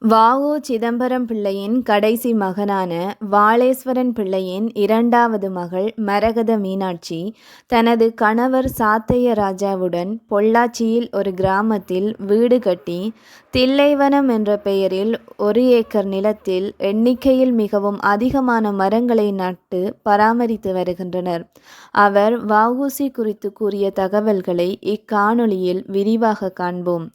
வ.உ. சிதம்பரம் பிள்ளையின் கடைசி மகனான வாளேஸ்வரன் பிள்ளையின் இரண்டாவது மகள் மரகத மீனாட்சி தனது கணவர் சாத்தைய ராஜாவுடன் பொள்ளாச்சியில் ஒரு கிராமத்தில் வீடு கட்டி தில்லைவனம் என்ற பெயரில் 1 ஏக்கர் நிலத்தில் எண்ணிக்கையில் மிகவும் அதிகமான மரங்களை நட்டு பராமரித்து வருகின்றனர். அவர் வ.உ.சி. குறித்து கூறிய தகவல்களை இக்காணொளியில் விரிவாக காண்போம்.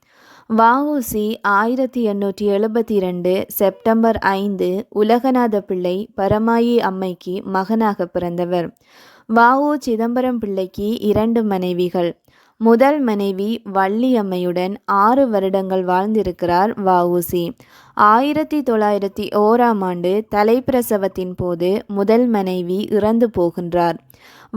வ.உ.சி. 1872 செப்டம்பர் 5 உலகநாத பிள்ளை பரமாயி அம்மைக்கு மகனாக பிறந்தவர். வ.உ. சிதம்பரம் பிள்ளைக்கு 2 மனைவிகள். முதல் மனைவி வள்ளியம்மையுடன் 6 வருடங்கள் வாழ்ந்திருக்கிறார் வ.உ.சி. 1901ஆம் ஆண்டு தலைப்பிரசவத்தின் போது முதல் மனைவி இறந்து போகின்றார்.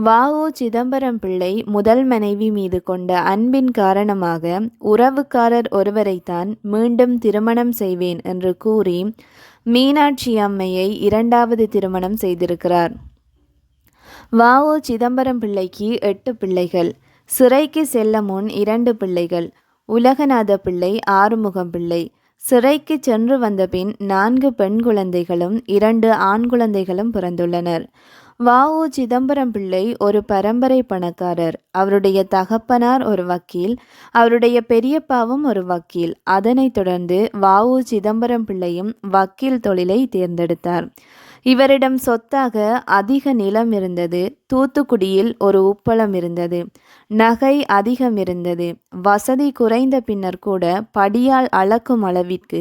வ.உ. சிதம்பரம் பிள்ளை முதல் மனைவி மீது கொண்ட அன்பின் காரணமாக உறவுக்காரர் ஒருவரைத்தான் மீண்டும் திருமணம் செய்வேன் என்று கூறி மீனாட்சி அம்மையை 2வது திருமணம் செய்திருக்கிறார். வ.உ. சிதம்பரம் பிள்ளைக்கு 8 பிள்ளைகள். சிறைக்கு செல்ல முன் 2 பிள்ளைகள். உலகநாத பிள்ளை, ஆறுமுகம் பிள்ளை. சிறைக்கு சென்று வந்த பின் 4 பெண் குழந்தைகளும் 2 ஆண் குழந்தைகளும் பிறந்துள்ளனர். வ.உ. சிதம்பரம் பிள்ளை ஒரு பரம்பரை பணக்காரர். அவருடைய தகப்பனார் ஒரு வக்கீல், அவருடைய பெரியப்பாவும் ஒரு வக்கீல். அதனைத் தொடர்ந்து வ.உ. சிதம்பரம் பிள்ளையும் வக்கீல் தொழிலை தேர்ந்தெடுத்தார். இவரிடம் சொத்தாக அதிக நிலம் இருந்தது. தூத்துக்குடியில் ஒரு உப்பளம் இருந்தது. நகை அதிகம் இருந்தது. வசதி குறைந்த பின்னர் கூட படியால் அளக்கும் அளவிற்கு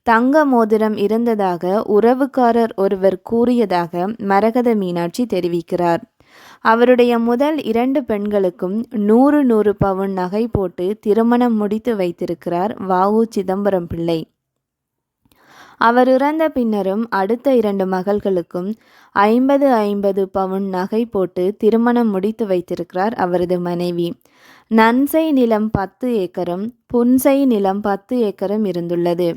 தங்க மோதிரம் இருந்ததாக உறவுக்காரர் ஒருவர் கூறியதாக மரகத மீனாட்சி தெரிவிக்கிறார். அவருடைய முதல் 2 பெண்களுக்கும் 100 பவுன் நகை போட்டு திருமணம் முடித்து வைத்திருக்கிறார் வ.உ. சிதம்பரம் பிள்ளை. அவர் இறந்த பின்னரும் அடுத்த 2 மகள்களுக்கும் 50 பவுன் நகை போட்டு திருமணம் முடித்து வைத்திருக்கிறார் அவரது மனைவி. நன்சை நிலம் 10 ஏக்கரும் புன்சை நிலம் 10 ஏக்கரும் இருந்துள்ளது.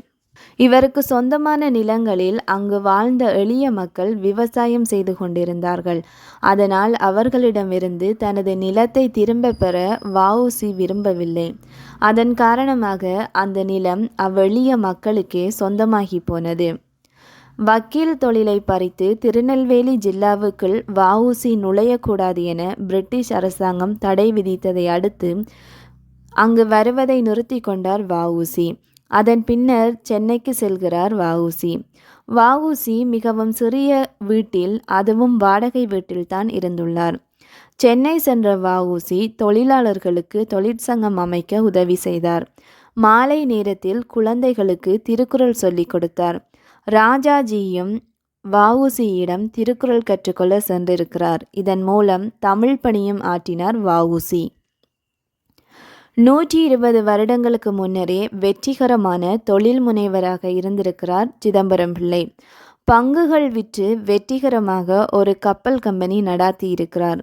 இவருக்கு சொந்தமான நிலங்களில் அங்கு வாழ்ந்த எளிய மக்கள் விவசாயம் செய்து கொண்டிருந்தார்கள். அதனால் அவர்களிடமிருந்து தனது நிலத்தை திரும்ப பெற வ.உ.சி. விரும்பவில்லை. அதன் காரணமாக அந்த நிலம் அவ்வெளிய மக்களுக்கே சொந்தமாகி போனது. வக்கீல் தொழிலை பறித்து திருநெல்வேலி ஜில்லாவுக்குள் வ.உ.சி. நுழையக்கூடாது என பிரிட்டிஷ் அரசாங்கம் தடை விதித்ததை அடுத்து அங்கு வருவதை நிறுத்தி கொண்டார் வ.உ.சி. அதன் பின்னர் சென்னைக்கு செல்கிறார் வ.உ.சி. வ.உ.சி. மிகவும் சிறிய வீட்டில், அதுவும் வாடகை வீட்டில்தான் இருந்துள்ளார். சென்னை சென்ற வ.உ.சி. தொழிலாளர்களுக்கு தொழிற்சங்கம் அமைக்க உதவி செய்தார். மாலை நேரத்தில் குழந்தைகளுக்கு திருக்குறள் சொல்லிக் கொடுத்தார். ராஜாஜியும் வ.உ.சி.யிடம் திருக்குறள் கற்றுக்கொள்ள சென்றிருக்கிறார். இதன் மூலம் தமிழ் பணியும் ஆற்றினார் வ.உ.சி. 120 வருடங்களுக்கு முன்னரே வெற்றிகரமான தொழில் முனைவராக இருந்திருக்கிறார் சிதம்பரம் பிள்ளை. பங்குகள் விற்று வெற்றிகரமாக ஒரு கப்பல் கம்பெனி நடாத்தியிருக்கிறார்.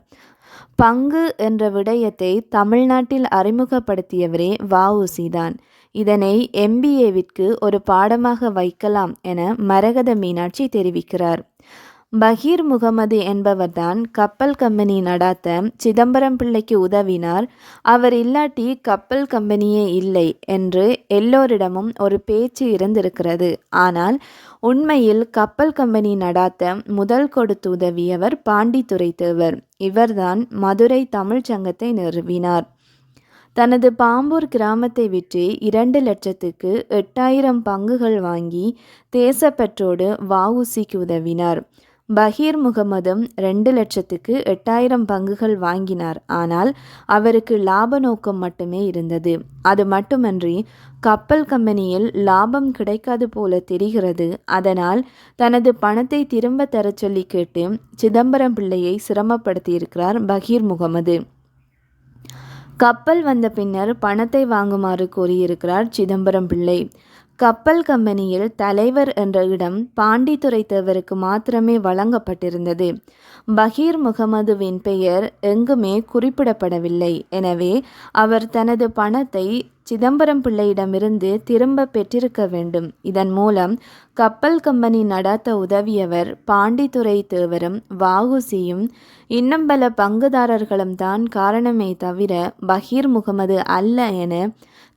பங்கு என்ற விடயத்தை தமிழ்நாட்டில் அறிமுகப்படுத்தியவரே வ.உ.சி. தான். இதனை MBA-விற்கு ஒரு பாடமாக வைக்கலாம் என மரகத மீனாட்சி தெரிவிக்கிறார். பகீர் முகமது என்பவர்தான் கப்பல் கம்பெனி நடாத்த சிதம்பரம் பிள்ளைக்கு உதவினார். அவர் இல்லாட்டி கப்பல் கம்பெனியே இல்லை என்று எல்லோரிடமும் ஒரு பேச்சு இருந்திருக்கிறது. ஆனால் உண்மையில் கப்பல் கம்பெனி நடாத்த முதல் கொடுத்து உதவியவர் பாண்டித்துரை தேவர். இவர்தான் மதுரை தமிழ்ச் சங்கத்தை நிறுவினார். தனது பாம்பூர் கிராமத்தை விற்று 2 லட்சத்துக்கு 8000 பங்குகள் வாங்கி தேசப்பற்றோடு வ.உ.சி.க்கு உதவினார். பகீர் முகமதும் 2 லட்சத்துக்கு 8000 பங்குகள் வாங்கினார். ஆனால் அவருக்கு லாப நோக்கம் மட்டுமே இருந்தது. அது மட்டுமன்றி கப்பல் கம்பெனியில் லாபம் கிடைக்காது போல தெரிகிறது. அதனால் தனது பணத்தை திரும்ப தர சொல்லி கேட்டு சிதம்பரம் பிள்ளையை சிரமப்படுத்தியிருக்கிறார் பகீர் முகமது. கப்பல் வந்த பின்னர் பணத்தை வாங்குமாறு கூறியிருக்கிறார் சிதம்பரம் பிள்ளை. கப்பல் கம்பெனியில் தலைவர் என்ற இடம் பாண்டித்துரை தேவருக்கு மாத்திரமே வழங்கப்பட்டிருந்தது. பகீர் முகமதுவின் பெயர் எங்குமே குறிப்பிடப்படவில்லை. எனவே அவர் தனது பணத்தை சிதம்பரம் பிள்ளையிடமிருந்து திரும்ப பெற்றிருக்க வேண்டும். இதன் மூலம் கப்பல் கம்பெனி நடாத்த உதவியவர் பாண்டித்துரை தேவரும் வ.உ.சி.யும் இன்னும் பல பங்குதாரர்களும் தான் காரணமே தவிர பகீர் முகமது அல்ல என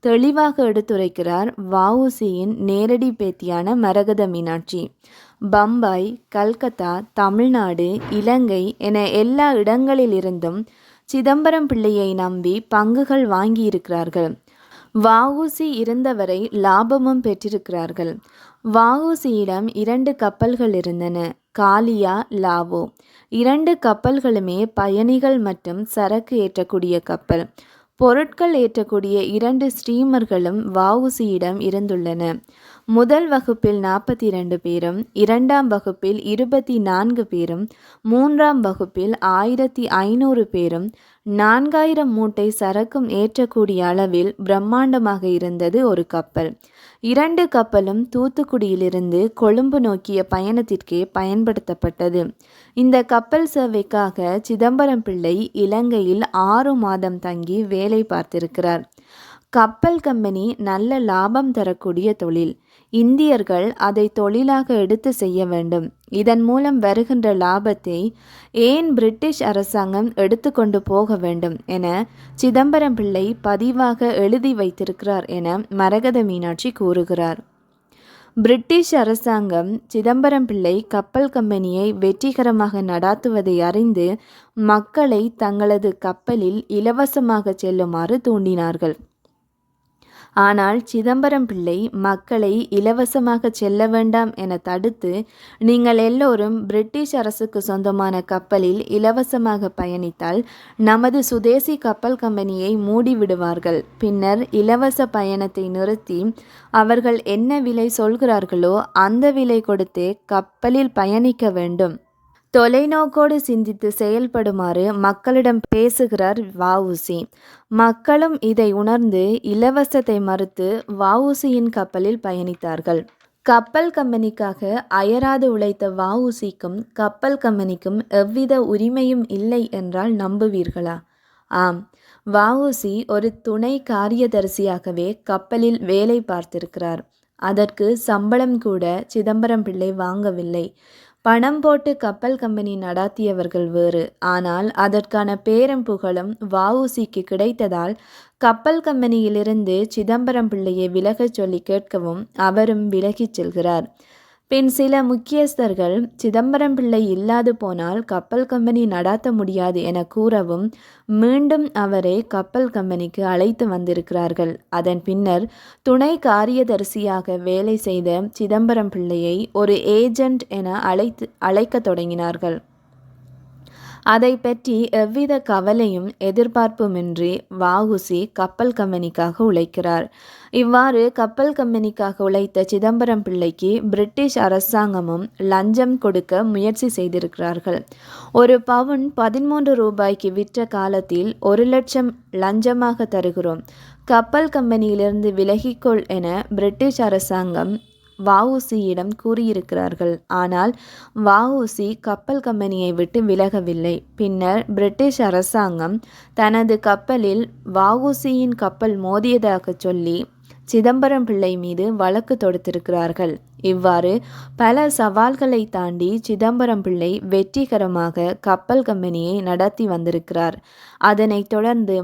தெளிவாக எடுத்துரைக்கிறார் வ.உ.சியின் நேரடி பேத்தியான மரகத மீனாட்சி. பம்பாய், கல்கத்தா, தமிழ்நாடு, இலங்கை என எல்லா இடங்களிலிருந்தும் சிதம்பரம் பிள்ளையை நம்பி பங்குகள் வாங்கியிருக்கிறார்கள். வ.உ.சி இருந்தவரை லாபமும் பெற்றிருக்கிறார்கள். வ.உ.சியிடம் 2 கப்பல்கள் இருந்தன, காலியா, லாவோ. 2 கப்பல்களுமே பயணிகள் மற்றும் சரக்கு ஏற்றக்கூடிய கப்பல். பொருட்கள் ஏற்றக்கூடிய 2 ஸ்டீமர்களும் வ.உ.சியிடம் இருந்துள்ளன. முதல் வகுப்பில் 42 பேரும், 2ஆம் வகுப்பில் 24 பேரும், 3ஆம் வகுப்பில் 1500 பேரும், 4000 மூட்டை சரக்கும் ஏற்றக்கூடிய அளவில் பிரம்மாண்டமாக இருந்தது ஒரு கப்பல். 2 கப்பலும் தூத்துக்குடியிலிருந்து கொழும்பு நோக்கிய பயணத்திற்கே பயன்படுத்தப்பட்டது. இந்த கப்பல் சேவைக்காக சிதம்பரம் பிள்ளை இலங்கையில் 6 மாதம் தங்கி வேலை பார்த்திருக்கிறார். கப்பல் கம்பெனி நல்ல லாபம் தரக்கூடிய தொழில். இந்தியர்கள் அதை தொழிலாக எடுத்து செய்ய வேண்டும். இதன் மூலம் வருகின்ற லாபத்தை ஏன் பிரிட்டிஷ் அரசாங்கம் எடுத்துக்கொண்டு போக வேண்டும் என சிதம்பரம் பிள்ளை பதிவாக எழுதி வைத்திருக்கிறார் என மரகத மீனாட்சி கூறுகிறார். பிரிட்டிஷ் அரசாங்கம் சிதம்பரம் பிள்ளை கப்பல் கம்பெனியை வெற்றிகரமாக நடாத்துவதை அறிந்து மக்களை தங்களது கப்பலில் இலவசமாக செல்லுமாறு தூண்டினார்கள். ஆனால் சிதம்பரம் பிள்ளை மக்களை இலவசமாக செல்ல வேண்டாம் என தடுத்து, நீங்கள் எல்லோரும் பிரிட்டிஷ் அரசுக்கு சொந்தமான கப்பலில் இலவசமாக பயணித்தால் நமது சுதேசி கப்பல் கம்பெனியை மூடிவிடுவார்கள். பின்னர் இலவச பயணத்தை நிறுத்தி அவர்கள் என்ன விலை சொல்கிறார்களோ அந்த விலை கொடுத்தே கப்பலில் பயணிக்க வேண்டும். தொலைநோக்கோடு சிந்தித்து செயல்படுமாறு மக்களிடம் பேசுகிறார் வ.உ.சி. மக்களும் இதை உணர்ந்து இலவசத்தை மறுத்து வ.உ.சியின் கப்பலில் பயணித்தார்கள். கப்பல் கம்பெனிக்காக அயராது உழைத்த வ.உ.சிக்கும் கப்பல் கம்பெனிக்கும் எவ்வித உரிமையும் இல்லை என்றால் நம்புவீர்களா? ஆம், வ.உ.சி ஒரு துணை காரியதரிசியாகவே கப்பலில் வேலை பார்த்திருக்கிறார். அதற்கு சம்பளம் கூட சிதம்பரம் பிள்ளை வாங்கவில்லை. பணம் போட்டு கப்பல் கம்பெனி நடாத்தியவர்கள் வேறு. ஆனால் அதற்கான பேரும் புகழும் வ.உ.சிக்கு கிடைத்ததால் கப்பல் கம்பெனியிலிருந்து சிதம்பரம் பிள்ளையை விலகச் சொல்லி கேட்கவும் அவரும் விலகிச் செல்கிறார். பின் சில முக்கியஸ்தர்கள் சிதம்பரம் பிள்ளை இல்லாது போனால் கப்பல் கம்பெனி நடாத்த முடியாது என கூறவும் மீண்டும் அவரை கப்பல் கம்பெனிக்கு அழைத்து வந்திருக்கிறார்கள். அதன் பின்னர் துணை காரியதரிசியாக வேலை செய்த சிதம்பரம் பிள்ளையை ஒரு ஏஜென்ட் என அழைக்க தொடங்கினார்கள். அதை பற்றி எவ்வித கவலையும் எதிர்பார்ப்புமின்றி வ.உ.சி கப்பல் கம்பெனிக்காக உழைக்கிறார். இவ்வாறு கப்பல் கம்பெனிக்காக உழைத்த சிதம்பரம் பிள்ளைக்கு பிரிட்டிஷ் அரசாங்கமும் லஞ்சம் கொடுக்க முயற்சி செய்திருக்கிறார்கள். ஒரு பவுன் 13 ரூபாய்க்கு விற்ற காலத்தில் 1 லட்சம் லஞ்சமாக தருகிறோம், கப்பல் கம்பெனியிலிருந்து விலகிக்கொள் என பிரிட்டிஷ் அரசாங்கம் வ.உ.சியிடம் கூறியிருக்கிறார்கள். ஆனால் வ.உ.சி கப்பல் கம்பெனியை விட்டு விலகவில்லை. பின்னர் பிரிட்டிஷ் அரசாங்கம் தனது கப்பலில் வ.உ.சியின் கப்பல் மோதியதாக சொல்லி சிதம்பரம் பிள்ளை மீது வழக்கு தொடுத்திருக்கிறார்கள். இவ்வாறு பல சவால்களை தாண்டி சிதம்பரம் பிள்ளை வெற்றிகரமாக கப்பல் கம்பெனியை நடத்தி வந்திருக்கிறார். அதனைத் தொடர்ந்து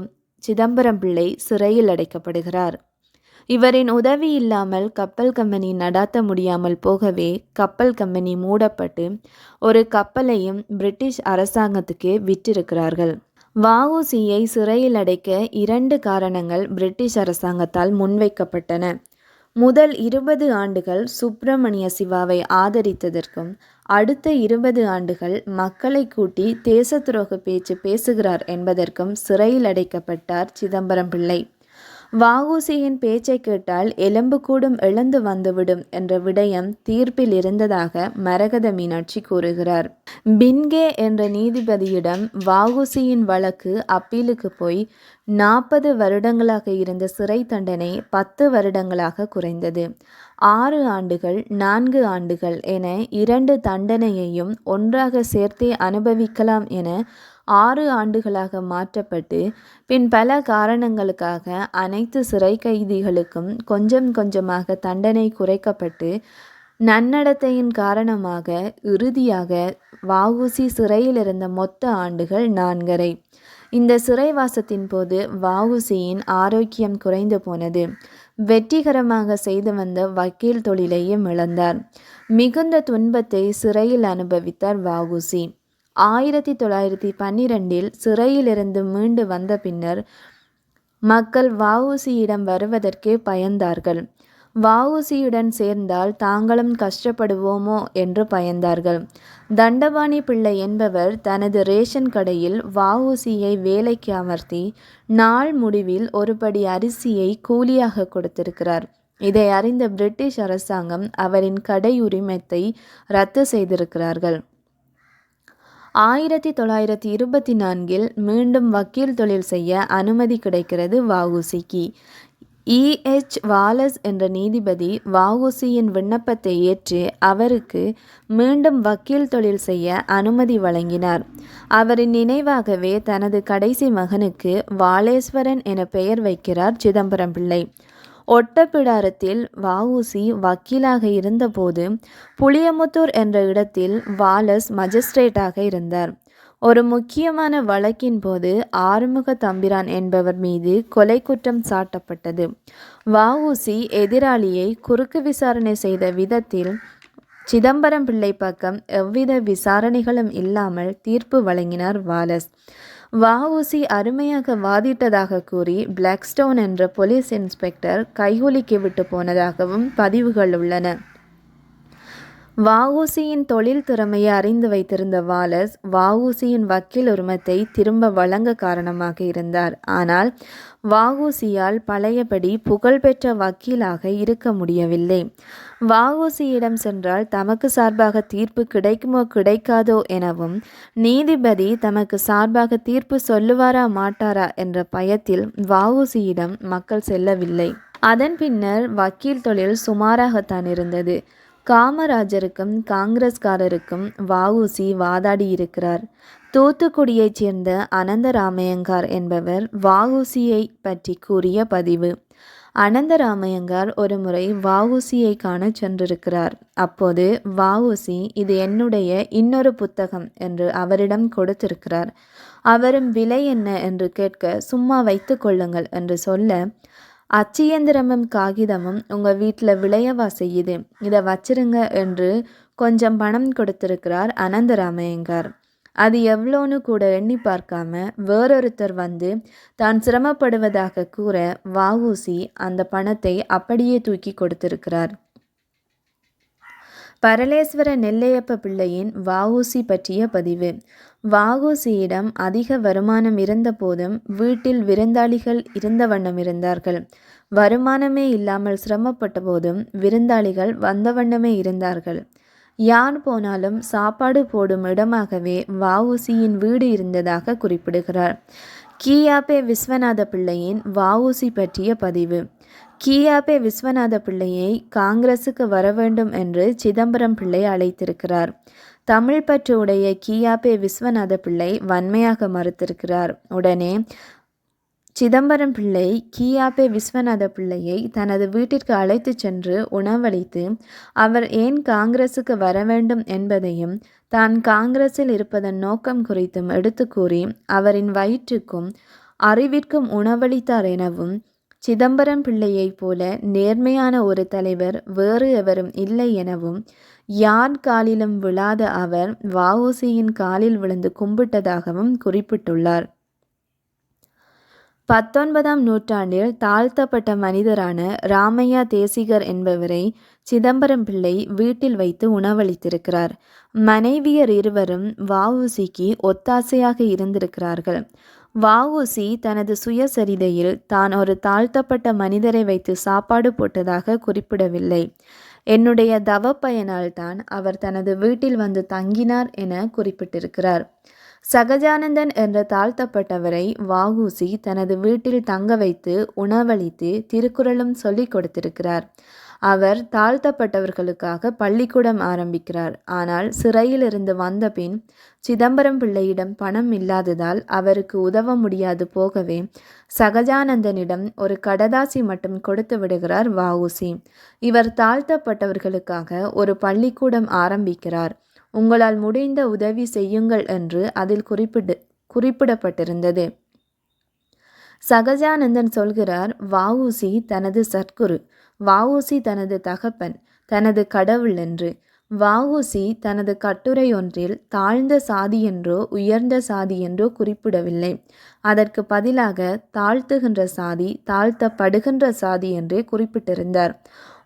சிதம்பரம் பிள்ளை சிறையில் அடைக்கப்படுகிறார். இவரின் உதவி இல்லாமல் கப்பல் கம்பெனி நடாத்த முடியாமல் போகவே கப்பல் கம்பெனி மூடப்பட்டு ஒரு கப்பலையும் பிரிட்டிஷ் அரசாங்கத்துக்கு விற்றிருக்கிறார்கள். வ.உ.சியை சிறையில் அடைக்க 2 காரணங்கள் பிரிட்டிஷ் அரசாங்கத்தால் முன்வைக்கப்பட்டன. முதல் 20 ஆண்டுகள் சுப்பிரமணிய சிவாவை ஆதரித்ததற்கும், அடுத்த 20 ஆண்டுகள் மக்களை கூட்டி தேச துரோக பேச்சு பேசுகிறார் என்பதற்கும் சிறையில் அடைக்கப்பட்டார் சிதம்பரம் பிள்ளை. வ.உ.சியின் பேச்சை கேட்டால் எலும்புக்கூடும் எழுந்து வந்துவிடும் என்ற விடயம் தீர்ப்பில் இருந்ததாக மரகத மீனாட்சி கூறுகிறார். பின்கே என்ற நீதிபதியிடம் வ.உ.சியின் வழக்கு அப்பீலுக்கு போய் 40 வருடங்களாக இருந்த சிறை தண்டனை 10 வருடங்களாக குறைந்தது. 6 ஆண்டுகள் 4 ஆண்டுகள் என 2 தண்டனையையும் ஒன்றாக சேர்த்தே அனுபவிக்கலாம் என 6 ஆண்டுகளாக மாற்றப்பட்டு, பின் பல காரணங்களுக்காக அனைத்து சிறை கைதிகளுக்கும் கொஞ்சம் கொஞ்சமாக தண்டனை குறைக்கப்பட்டு, நன்னடத்தையின் காரணமாக இறுதியாக வ.உ.சி சிறையில் இருந்த மொத்த ஆண்டுகள் 4.5. இந்த சிறைவாசத்தின் போது வஉசியின் ஆரோக்கியம் குறைந்து போனது. வெற்றிகரமாக செய்து வந்த வக்கீல் தொழிலையும் இழந்தார். மிகுந்த துன்பத்தை சிறையில் அனுபவித்தார் வஉசி. 1912 சிறையிலிருந்து மீண்டு வந்த பின்னர் மக்கள் வஉசியிடம் வருவதற்கே பயந்தார்கள். வஉசியுடன் சேர்ந்தால் தாங்களும் கஷ்டப்படுவோமோ என்று பயந்தார்கள். தண்டபாணி பிள்ளை என்பவர் தனது ரேஷன் கடையில் வஉசியை வேலைக்கு அமர்த்தி நாள் முடிவில் ஒரு படி அரிசியை கூலியாக கொடுத்திருக்கிறார். இதை அறிந்த பிரிட்டிஷ் அரசாங்கம் அவரின் கடை உரிமத்தை ரத்து செய்திருக்கிறார்கள். 1924 மீண்டும் வக்கீல் தொழில் செய்ய அனுமதி கிடைக்கிறது வஉசிக்கு. E.H. வாலஸ் என்ற நீதிபதி வஉசியின் விண்ணப்பத்தை ஏற்று அவருக்கு மீண்டும் வக்கீல் தொழில் செய்ய அனுமதி வழங்கினார். அவரின் நினைவாகவே தனது கடைசி மகனுக்கு வாலேஸ்வரன் என பெயர் வைக்கிறார் சிதம்பரம் பிள்ளை. ஒட்டப்பிடாரத்தில் வஉசி வக்கீலாக இருந்தபோது புளியமுத்தூர் என்ற இடத்தில் வாலஸ் மஜிஸ்ட்ரேட்டாக இருந்தார். ஒரு முக்கியமான வழக்கின் போது ஆறுமுக தம்பிரான் என்பவர் மீது கொலை குற்றம் சாட்டப்பட்டது. வஉசி எதிராளியை குறுக்கு விசாரணை செய்த விதத்தில் சிதம்பரம் பிள்ளை பக்கம் எவ்வித விசாரணைகளும் இல்லாமல் தீர்ப்பு வழங்கினார் வாலஸ். வஉசி அருமையாக வாதிட்டதாக கூறி பிளாக்ஸ்டோன் என்ற போலீஸ் இன்ஸ்பெக்டர் கைகூலிக்கு விட்டு போனதாகவும் பதிவுகள் உள்ளன. வஉசியின் தொழில் திறமையை அறிந்து வைத்திருந்த வாலஸ் வஉசியின் வக்கீல் உரிமத்தை திரும்ப வழங்க காரணமாக இருந்தார். ஆனால் வஉசியால் பழையபடி புகழ்பெற்ற வக்கீலாக இருக்க முடியவில்லை. வஉசியிடம் சென்றால் தமக்கு சார்பாக தீர்ப்பு கிடைக்குமோ கிடைக்காதோ எனவும், நீதிபதி தமக்கு சார்பாக தீர்ப்பு சொல்லுவாரா மாட்டாரா என்ற பயத்தில் வஉசியிடம் மக்கள் செல்லவில்லை. அதன் பின்னர் வக்கீல் தொழில் சுமாராகத்தான் இருந்தது. காமராஜருக்கும் காங்கிரஸ்காரருக்கும் வஉசி வாதாடியிருக்கிறார். தூத்துக்குடியைச் சேர்ந்த அனந்தராமையங்கார் என்பவர் வஉசியை பற்றி கூறிய பதிவு. அனந்தராமையங்கார் ஒரு முறை வஉசியை காண சென்றிருக்கிறார். அப்போது வஉசி இது என்னுடைய இன்னொரு புத்தகம் என்று அவரிடம் கொடுத்திருக்கிறார். அவரும் விலை என்ன என்று கேட்க சும்மா வைத்து கொள்ளுங்கள் என்று சொல்ல, அச்சியந்திரமும் காகிதமும் உங்கள் வீட்டில் விளையவா செய்யுது, இதை வச்சிருங்க என்று கொஞ்சம் பணம் கொடுத்திருக்கிறார் அனந்தராமையங்கார். அது எவ்வளோன்னு கூட எண்ணி பார்க்காம வேறொருத்தர் வந்து தான் சிரமப்படுவதாக கூற வஉசி அந்த பணத்தை அப்படியே தூக்கி கொடுத்திருக்கிறார். பரலேஸ்வர நெல்லையப்ப பிள்ளையின் வஉசி பற்றிய பதிவு. வஉசியிடம் அதிக வருமானம் இருந்த போதும் வீட்டில் விருந்தாளிகள் இருந்த வண்ணம் இருந்தார்கள். வருமானமே இல்லாமல் சிரமப்பட்ட போதும் விருந்தாளிகள் வந்த வண்ணமே இருந்தார்கள். யார் போனாலும் சாப்பாடு போடும் இடமாகவே வஉசியின் வீடு இருந்ததாக குறிப்பிடுகிறார். கி.ஆ.பெ. விஸ்வநாத பிள்ளையின் வஉசி பற்றிய பதிவு. கி.ஆ.பெ. விஸ்வநாத பிள்ளையை காங்கிரசுக்கு வர வேண்டும் என்று சிதம்பரம் பிள்ளை அழைத்திருக்கிறார். தமிழ் பற்று உடைய கி.ஆ.பெ. விஸ்வநாத பிள்ளை வன்மையாக மறுத்திருக்கிறார். உடனே சிதம்பரம் பிள்ளை கி.ஆ.பெ. விஸ்வநாத பிள்ளையை தனது வீட்டிற்கு அழைத்து சென்று உணவளித்து அவர் ஏன் காங்கிரசுக்கு வர வேண்டும் என்பதையும் தான் காங்கிரஸில் இருப்பதன் நோக்கம் குறித்தும் எடுத்து கூறி அவரின் வயிற்றுக்கும் அறிவிற்கும் உணவளித்தார் எனவும், சிதம்பரம் பிள்ளையைப் போல நேர்மையான ஒரு தலைவர் வேறு எவரும் இல்லை எனவும், யார் காலிலும் விழாத அவர் வஉசியின் காலில் விழுந்து கும்பிட்டதாகவும் குறிப்பிட்டுள்ளார். 19ஆம் நூற்றாண்டில் தாழ்த்தப்பட்ட மனிதரான ராமையா தேசிகர் என்பவரை சிதம்பரம் பிள்ளை வீட்டில் வைத்து உணவளித்திருக்கிறார். மனைவியர் இருவரும் வஉசிக்கு ஒத்தாசையாக இருந்திருக்கிறார்கள். வஉசி தனது சுயசரிதையில் தான் ஒரு தாழ்த்தப்பட்ட மனிதரை வைத்து சாப்பாடு போட்டதாக குறிப்பிடவில்லை. என்னுடைய தவப்பயனால் தான் அவர் தனது வீட்டில் வந்து தங்கினார் என குறிப்பிட்டிருக்கிறார். சகஜானந்தன் என்ற தாழ்த்தப்பட்டவரை வஉசி தனது வீட்டில் தங்க வைத்து உணவளித்து திருக்குறளும் சொல்லிக் கொடுத்திருக்கிறார். அவர் தாழ்த்தப்பட்டவர்களுக்காக பள்ளிக்கூடம் ஆரம்பிக்கிறார். ஆனால் சிறையிலிருந்து வந்த பின் சிதம்பரம் பிள்ளையிடம் பணம் இல்லாததால் அவருக்கு உதவ முடியாது போகவே சகஜானந்தனிடம் ஒரு கடதாசி மட்டும் கொடுத்து விடுகிறார் வஉசி. இவர் தாழ்த்தப்பட்டவர்களுக்காக ஒரு பள்ளிக்கூடம் ஆரம்பிக்கிறார். உங்களால் முடிந்த உதவி செய்யுங்கள் என்று அதில் குறிப்பிடப்பட்டிருந்தது. சகஜானந்தன் சொல்கிறார், வஉசி தனது சத்குரு, வஉசி தனது தகப்பன், தனது கடவுள் என்று. வஉசி தனது கட்டுரை ஒன்றில் தாழ்ந்த சாதி என்றோ உயர்ந்த சாதி என்றோ குறிப்பிடவில்லை. அதற்கு பதிலாக தாழ்த்துகின்ற சாதி, தாழ்த்தப்படுகின்ற சாதி என்றே குறிப்பிட்டிருந்தார்.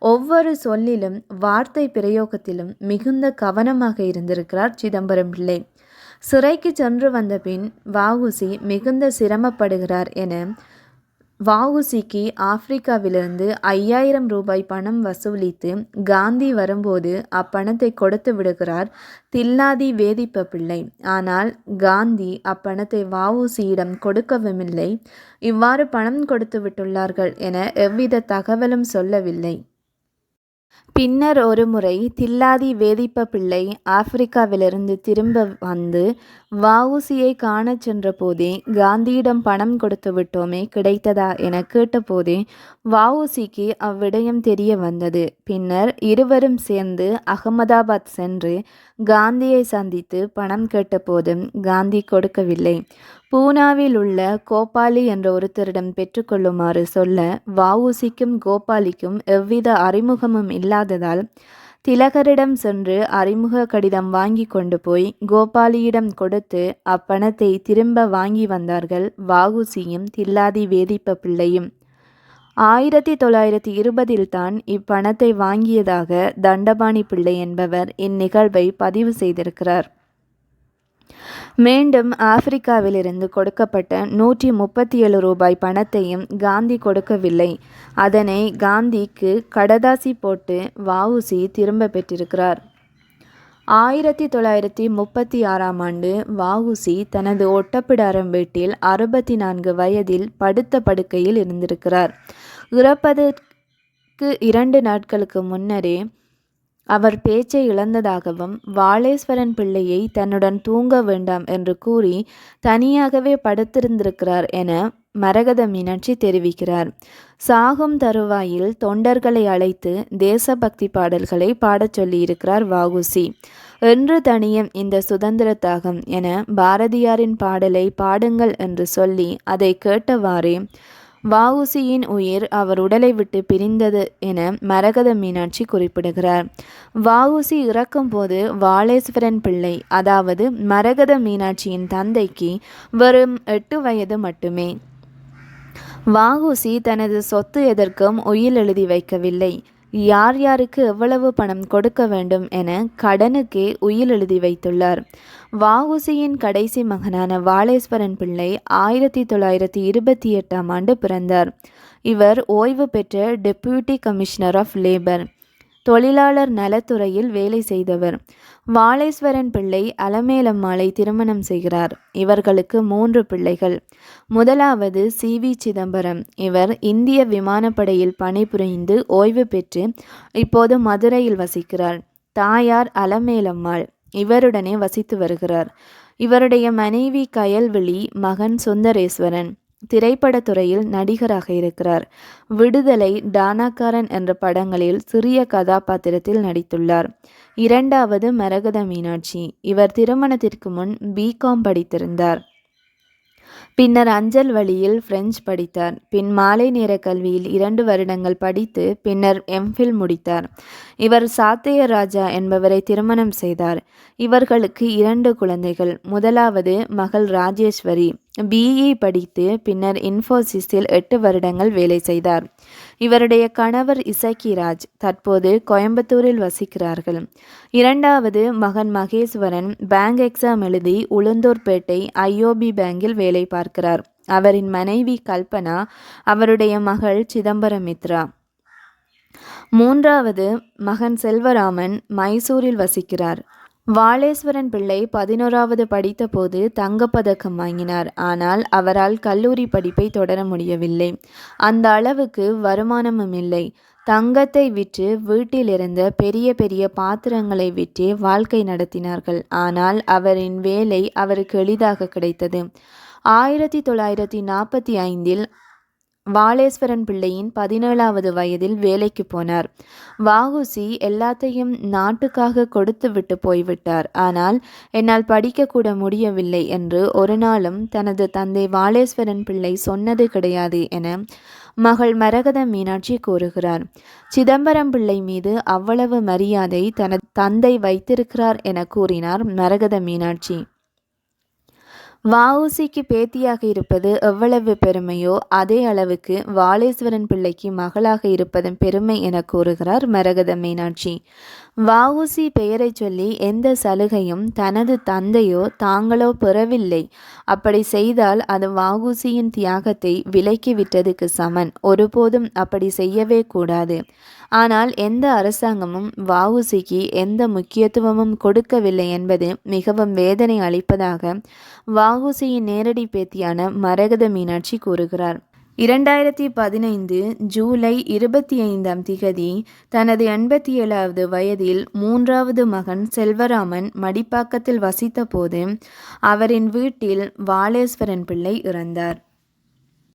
ஒவ்வொரு சொல்லிலும் வார்த்தை பிரயோகத்திலும் மிகுந்த கவனமாக இருந்திருக்கிறார் சிதம்பரம் பிள்ளை. சிறைக்கு சென்று வந்த பின் வஉசி மிகுந்த சிரமப்படுகிறார் என வஉசிக்கு ஆப்பிரிக்காவிலிருந்து 5000 ரூபாய் பணம் வசூலித்து காந்தி வரும்போது அப்பணத்தை கொடுத்து விடுகிறார் தில்லாதி வேதிப்ப பிள்ளை. ஆனால் காந்தி அப்பணத்தை வஉசியிடம் கொடுக்கவுமில்லை. இவ்வாறு பணம் கொடுத்து விட்டுள்ளார்கள் என எவ்வித தகவலும் சொல்லவில்லை. பின்னர் ஒரு முறை தில்லாதி வேதிப்ப பிள்ளை ஆப்பிரிக்காவிலிருந்து திரும்ப வந்து வஉசியை காணச் சென்ற போதே காந்தியிடம் பணம் கொடுத்து விட்டோமே, கிடைத்ததா என கேட்டபோதே வஉசிக்கு அவ்விடயம் தெரிய வந்தது. பின்னர் இருவரும் சேர்ந்து அகமதாபாத் சென்று காந்தியை சந்தித்து பணம் கேட்டபோதும் காந்தி கொடுக்கவில்லை. பூனாவில் உள்ள கோபாலி என்ற ஒருத்தரிடம் பெற்றுக்கொள்ளுமாறு சொல்ல வஉசிக்கும் கோபாலிக்கும் எவ்வித அறிமுகமும் இல்லாததால் திலகரிடம் சென்று அறிமுக கடிதம் வாங்கி கொண்டு போய் கோபாலியிடம் கொடுத்து அப்பணத்தை திரும்ப வாங்கி வந்தார்கள் வஉசியும் தில்லாதி வேதிப்ப பிள்ளையும். 1920 தான் இப்பணத்தை வாங்கியதாக தண்டபாணி பிள்ளை என்பவர் இந்நிகழ்வை பதிவு செய்திருக்கிறார். மீண்டும் ஆப்பிரிக்காவிலிருந்து கொடுக்கப்பட்ட 137 ரூபாய் பணத்தையும் காந்தி கொடுக்கவில்லை. அதனை காந்திக்கு கடதாசி போட்டு வஉசி திரும்ப பெற்றிருக்கிறார். 1936ஆம் ஆண்டு வஉசி தனது ஒட்டப்பிடாரம் வீட்டில் 64 வயதில் படுத்த படுக்கையில் இருந்திருக்கிறார். இறப்பதற்கு 2 நாட்களுக்கு முன்னரே அவர் பேச்சை இழந்ததாகவும் வாலேஸ்வரன் பிள்ளையை தன்னுடன் தூங்க வேண்டாம் என்று கூறி தனியாகவே படுத்திருந்திருக்கிறார் என மரகத மீனாட்சி தெரிவிக்கிறார். சாகும் தருவாயில் தொண்டர்களை அழைத்து தேசபக்தி பாடல்களை பாடச் சொல்லியிருக்கிறார் வஉசி. என்று தனியும் இந்த சுதந்திர தாகம் என பாரதியாரின் பாடலை பாடுங்கள் என்று சொல்லி அதை கேட்டவாறே வஉசியின் உயிர் அவர் உடலை விட்டு பிரிந்தது என மரகத மீனாட்சி குறிப்பிடுகிறார். வஉசி இறக்கும்போது வாலேஸ்வரன் பிள்ளை, அதாவது மரகத மீனாட்சியின் தந்தைக்கு வெறும் 8 வயது மட்டுமே. வஉசி தனது சொத்து எதற்கும் உயில் எழுதி வைக்கவில்லை. யார் யாருக்கு எவ்வளவு பணம் கொடுக்க வேண்டும் என கடனுக்கே உயில் எழுதி வைத்துள்ளார். வஉசியின் கடைசி மகனான வாலேஸ்வரன் பிள்ளை 1928ஆம் ஆண்டு பிறந்தார். இவர் ஓய்வு பெற்ற டெப்யூட்டி கமிஷனர் ஆஃப் லேபர், தொழிலாளர் நலத்துறையில் வேலை செய்தவர். வாலேஸ்வரன் பிள்ளை அலமேலம்மாளை திருமணம் செய்கிறார். இவர்களுக்கு 3 பிள்ளைகள். முதலாவது சி.வி. சிதம்பரம். இவர் இந்திய விமானப்படையில் பணிபுரிந்து ஓய்வு பெற்று இப்போது மதுரையில் வசிக்கிறார். தாயார் அலமேலம்மாள். இவருடனே வசித்து வருகிறார். இவருடைய மனைவி கயல்விழி, மகன் சுந்தரேஸ்வரன். திரைப்படத்துறையில் நடிகராக இருக்கிறார். விடுதலை, டானாக்காரன் என்ற படங்களில் சிறிய கதாபாத்திரத்தில் நடித்துள்ளார். இரண்டாவது மரகத மீனாட்சி. இவர் திருமணத்திற்கு முன் பிகாம் படித்திருந்தார். பின்னர் அஞ்சல் வழியில் பிரெஞ்சு படித்தார். பின் மாலை நேர கல்வியில் 2 வருடங்கள் படித்து பின்னர் எம்ஃபில் முடித்தார். இவர் சாத்தைய ராஜா என்பவரை திருமணம் செய்தார். இவர்களுக்கு 2 குழந்தைகள். முதலாவது மகள் ராஜேஸ்வரி. பிஇ படித்து பின்னர் இன்ஃபோசிஸில் 8 வருடங்கள் வேலை செய்தார். இவருடைய கணவர் இசக்கிராஜ். தற்போது கோயம்புத்தூரில் வசிக்கிறார்கள். இரண்டாவது மகன் மகேஸ்வரன் பேங்க் எக்ஸாம் எழுதி உளுந்தூர்பேட்டை ஐஓபி பேங்கில் வேலை பார்க்கிறார். அவரின் மனைவி கல்பனா, அவருடைய மகள் சிதம்பரமித்ரா. மூன்றாவது மகன் செல்வராமன் மைசூரில் வசிக்கிறார். வாலேஸ்வரன் பிள்ளை 11வது படித்தபோது தங்கப்பதக்கம் வாங்கினார். ஆனால் அவரால் கல்லூரி படிப்பை தொடர முடியவில்லை. அந்த அளவுக்கு வருமானமும் இல்லை. தங்கத்தை விற்று வீட்டில் இருந்த பெரிய பெரிய பாத்திரங்களை விற்றே வாழ்க்கை நடத்தினார்கள். ஆனால் அவரின் வேலை அவருக்கு எளிதாக கிடைத்தது. 1945இல் வாளேஸ்வரன் பிள்ளையின் 17வது வயதில் வேலைக்கு போனார். வ.உ.சி. எல்லாத்தையும் நாட்டுக்காக கொடுத்து விட்டு போய்விட்டார். ஆனால் என்னால் படிக்கக்கூட முடியவில்லை என்று ஒரு நாளும் தனது தந்தை வாளேஸ்வரன் பிள்ளை சொன்னது கிடையாது என மகள் மரகத மீனாட்சி கூறுகிறார். சிதம்பரம் பிள்ளை மீது அவ்வளவு மரியாதை தனது தந்தை வைத்திருக்கிறார் என கூறினார் மரகத மீனாட்சி. வ.உ.சி.க்கு பேத்தியாக இருப்பது எவ்வளவு பெருமையோ அதே அளவுக்கு வாளேஸ்வரன் பிள்ளைக்கு மகளாக இருப்பதன் பெருமை என கூறுகிறார் மரகத மீனாட்சி. வ.உ.சி. பெயரை சொல்லி எந்த சலுகையும் தனது தந்தையோ தாங்களோ பெறவில்லை. அப்படி செய்தால் அது வ.உ.சி.யின் தியாகத்தை விலைக்கு விற்றதுக்கு சமன். ஒருபோதும் அப்படி செய்யவே கூடாது. ஆனால் எந்த அரசாங்கமும் வ.உ.சி.க்கு எந்த முக்கியத்துவமும் கொடுக்கவில்லை என்பது மிகவும் வேதனை அளிப்பதாக வ.உ.சி.யின் நேரடி பேத்தியான மரகத மீனாட்சி கூறுகிறார். 2015 ஜூலை 25 தனது 87வது வயதில் 3வது மகன் செல்வராமன் மடிப்பாக்கத்தில் வசித்த போது அவரின் வீட்டில் வாளேஸ்வரன் பிள்ளை இறந்தார்.